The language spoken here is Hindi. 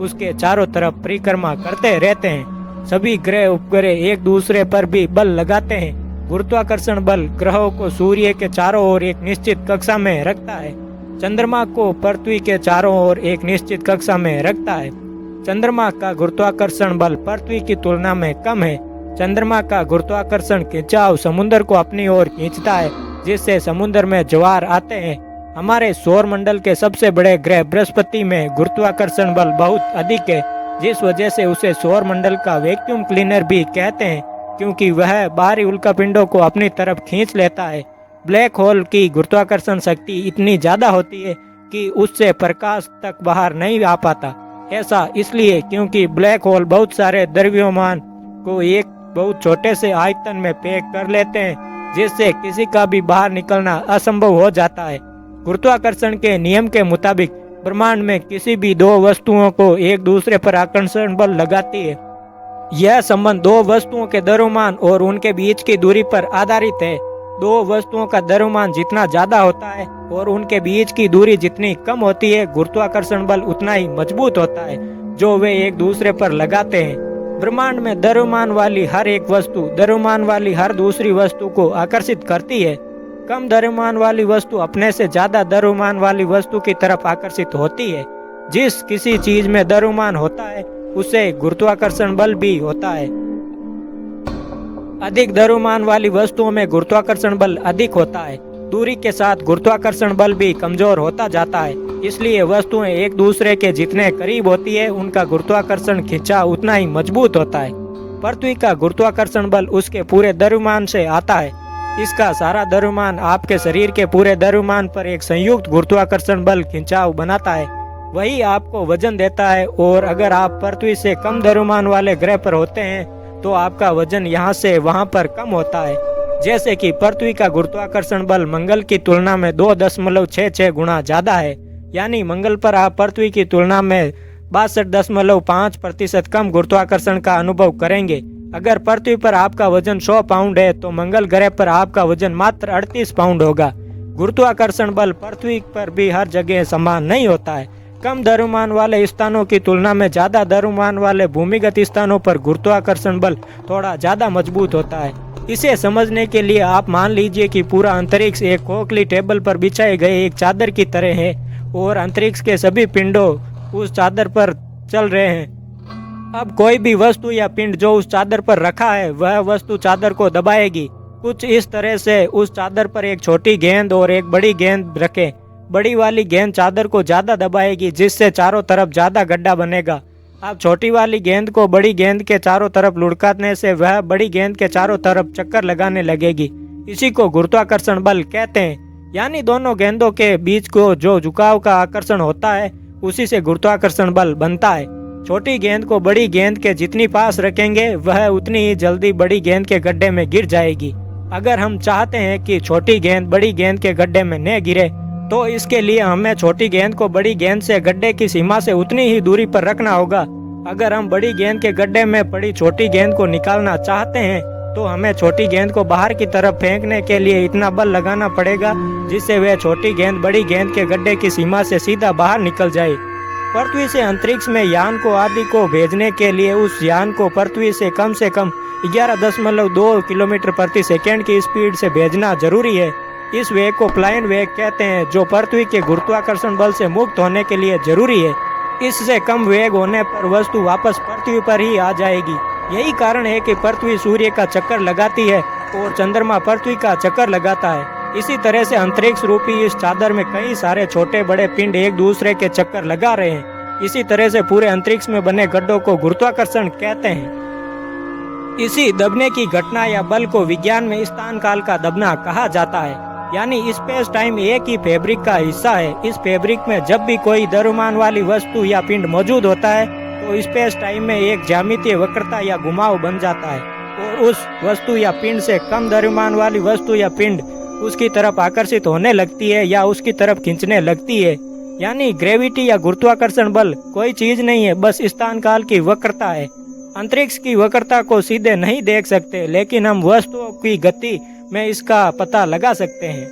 उसके चारों तरफ परिक्रमा करते रहते हैं। सभी ग्रह उपग्रह एक दूसरे पर भी बल लगाते हैं। गुरुत्वाकर्षण बल ग्रहों को सूर्य के चारों ओर एक निश्चित कक्षा में रखता है। चंद्रमा को पृथ्वी के चारों ओर एक निश्चित कक्षा में रखता है। चंद्रमा का गुरुत्वाकर्षण बल पृथ्वी की तुलना में कम है। चंद्रमा का गुरुत्वाकर्षण खिंचाव समुद्र को अपनी ओर खींचता है, जिससे समुद्र में ज्वार आते हैं। हमारे सौर मंडल के सबसे बड़े ग्रह बृहस्पति में गुरुत्वाकर्षण बल बहुत अधिक है, जिस वजह से उसे सौर मंडल का वैक्यूम क्लीनर भी कहते हैं, क्योंकि वह बाहरी उल्कापिंडों को अपनी तरफ खींच लेता है। ब्लैक होल की गुरुत्वाकर्षण शक्ति इतनी ज्यादा होती है कि उससे प्रकाश तक बाहर नहीं आ पाता। ऐसा इसलिए क्योंकि ब्लैक होल बहुत सारे द्रव्यमान को एक बहुत छोटे से आयतन में पैक कर लेते हैं, जिससे किसी का भी बाहर निकलना असंभव हो जाता है। गुरुत्वाकर्षण के नियम के मुताबिक ब्रह्मांड में किसी भी दो वस्तुओं को एक दूसरे पर आकर्षण बल लगाती है। यह संबंध दो वस्तुओं के द्रव्यमान और उनके बीच की दूरी पर आधारित है। दो वस्तुओं का द्रव्यमान जितना ज्यादा होता है और उनके बीच की दूरी जितनी कम होती है, गुरुत्वाकर्षण बल उतना ही मजबूत होता है जो वे एक दूसरे पर लगाते हैं। ब्रह्मांड में द्रव्यमान वाली हर एक वस्तु द्रव्यमान वाली हर दूसरी वस्तु को आकर्षित करती है। कम द्रव्यमान वाली वस्तु अपने से ज्यादा द्रव्यमान वाली वस्तु की तरफ आकर्षित होती है। जिस किसी चीज में द्रव्यमान होता है उसे गुरुत्वाकर्षण बल भी होता है। अधिक द्रव्यमान वाली वस्तुओं में गुरुत्वाकर्षण बल अधिक होता है। दूरी के साथ गुरुत्वाकर्षण बल भी कमजोर होता जाता है, इसलिए वस्तुएं एक दूसरे के जितने करीब होती है उनका गुरुत्वाकर्षण खिंचाव उतना ही मजबूत होता है। पृथ्वी का गुरुत्वाकर्षण बल उसके पूरे द्रव्यमान से आता है। इसका सारा द्रव्यमान आपके शरीर के पूरे द्रव्यमान पर एक संयुक्त गुरुत्वाकर्षण बल खिंचाव बनाता है, वही आपको वजन देता है। और अगर आप पृथ्वी से कम द्रव्यमान वाले ग्रह पर होते हैं तो आपका वजन यहाँ से वहाँ पर कम होता है। जैसे कि पृथ्वी का गुरुत्वाकर्षण बल मंगल की तुलना में 2.66 गुना ज्यादा है, यानी मंगल पर आप पृथ्वी की तुलना में 62.5% कम गुरुत्वाकर्षण का अनुभव करेंगे। अगर पृथ्वी पर आपका वजन 100 पाउंड है तो मंगल ग्रह पर आपका वजन मात्र 38 पाउंड होगा। गुरुत्वाकर्षण बल पृथ्वी पर भी हर जगह समान नहीं होता है। कम द्रव्यमान वाले स्थानों की तुलना में ज्यादा द्रव्यमान वाले भूमिगत स्थानों पर गुरुत्वाकर्षण बल थोड़ा ज्यादा मजबूत होता है। इसे समझने के लिए आप मान लीजिए कि पूरा अंतरिक्ष एक खोखली टेबल पर बिछाए गए एक चादर की तरह है और अंतरिक्ष के सभी पिंडों उस चादर पर चल रहे हैं। अब कोई भी वस्तु या पिंड जो उस चादर पर रखा है वह वस्तु चादर को दबाएगी। कुछ इस तरह से उस चादर पर एक छोटी गेंद और एक बड़ी गेंद रखें। बड़ी वाली गेंद चादर को ज्यादा दबाएगी, जिससे चारों तरफ ज्यादा गड्ढा बनेगा। अब छोटी वाली गेंद को बड़ी गेंद के चारों तरफ लुढ़काने से वह बड़ी गेंद के चारों तरफ चक्कर लगाने लगेगी। इसी को गुरुत्वाकर्षण बल कहते हैं। यानी दोनों गेंदों के बीच को जो झुकाव का आकर्षण होता है उसी से गुरुत्वाकर्षण बल बनता है। छोटी गेंद को बड़ी गेंद के जितनी पास रखेंगे वह उतनी ही जल्दी बड़ी गेंद के गड्ढे में गिर जाएगी। अगर हम चाहते हैं कि छोटी गेंद बड़ी गेंद के गड्ढे में न गिरे तो इसके लिए हमें छोटी गेंद को बड़ी गेंद से गड्ढे की सीमा से उतनी ही दूरी पर रखना होगा। अगर हम बड़ी गेंद के गड्ढे में पड़ी छोटी गेंद को निकालना चाहते हैं तो हमें छोटी गेंद को बाहर की तरफ फेंकने के लिए इतना बल लगाना पड़ेगा जिससे वह छोटी गेंद बड़ी गेंद के गड्ढे की सीमा से सीधा बाहर निकल जाए। पृथ्वी से अंतरिक्ष में यान को आदि को भेजने के लिए उस यान को पृथ्वी से कम 11.2 किलोमीटर प्रति सेकेंड की स्पीड से भेजना जरूरी है। इस वेग को फ्लाइन वेग कहते हैं, जो पृथ्वी के गुरुत्वाकर्षण बल से मुक्त होने के लिए जरूरी है। इससे कम वेग होने पर वस्तु वापस पृथ्वी पर ही आ जाएगी। यही कारण है कि पृथ्वी सूर्य का चक्कर लगाती है और चंद्रमा पृथ्वी का चक्कर लगाता है। इसी तरह से अंतरिक्ष रूपी इस चादर में कई सारे छोटे बड़े पिंड एक दूसरे के चक्कर लगा रहे हैं। इसी तरह से पूरे अंतरिक्ष में बने गड्ढों को गुरुत्वाकर्षण कहते हैं। इसी दबने की घटना या बल को विज्ञान में स्थान काल का दबना कहा जाता है। यानी स्पेस टाइम एक ही फैब्रिक का हिस्सा है। इस फैब्रिक में जब भी कोई द्रव्यमान वाली वस्तु या पिंड मौजूद होता है तो स्पेस टाइम में एक ज्यामितीय वक्रता या घुमाव बन जाता है और उस वस्तु या पिंड से कम द्रव्यमान वाली वस्तु या पिंड उसकी तरफ आकर्षित होने लगती है या उसकी तरफ खींचने लगती है। यानी ग्रेविटी या गुरुत्वाकर्षण बल कोई चीज नहीं है, बस स्थान काल की वक्रता है। अंतरिक्ष की वक्रता को सीधे नहीं देख सकते, लेकिन हम वस्तुओं की गति में इसका पता लगा सकते हैं।